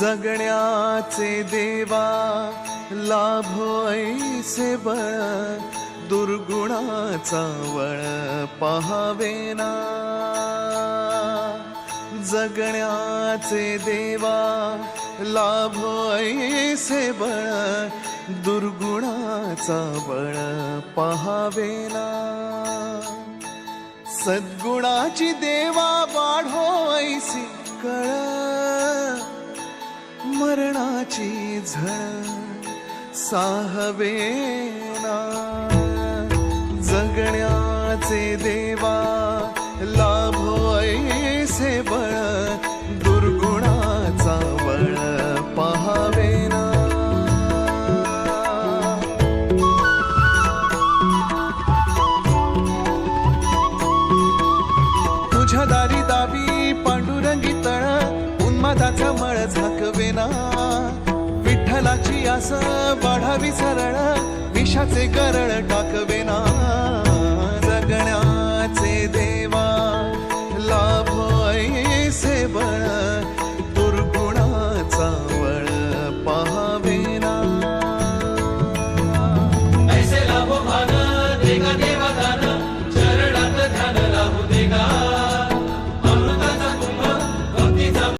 जगण्याचे देवा लाभो ऐसे बळ, दुर्गुणाचा वळ पहावेना. जगण्याचे देवा लाभो ऐसे बळ, दुर्गुणाचा बळ पहावेना. सद्गुणाची देवा वाढो ऐसी कळ, मरणाची झळ साहवेना. जगण्याचे देवा लाभो ऐसे बळ, दुर्गुणाचा बळ पहावेना. तुझ्या दारी दावी पांडुरंगी तळ, उन्मादाचा मळ झाकवेना. विठ्ठलाची आस वाढावी सरळ, विषाचे गरळ टाक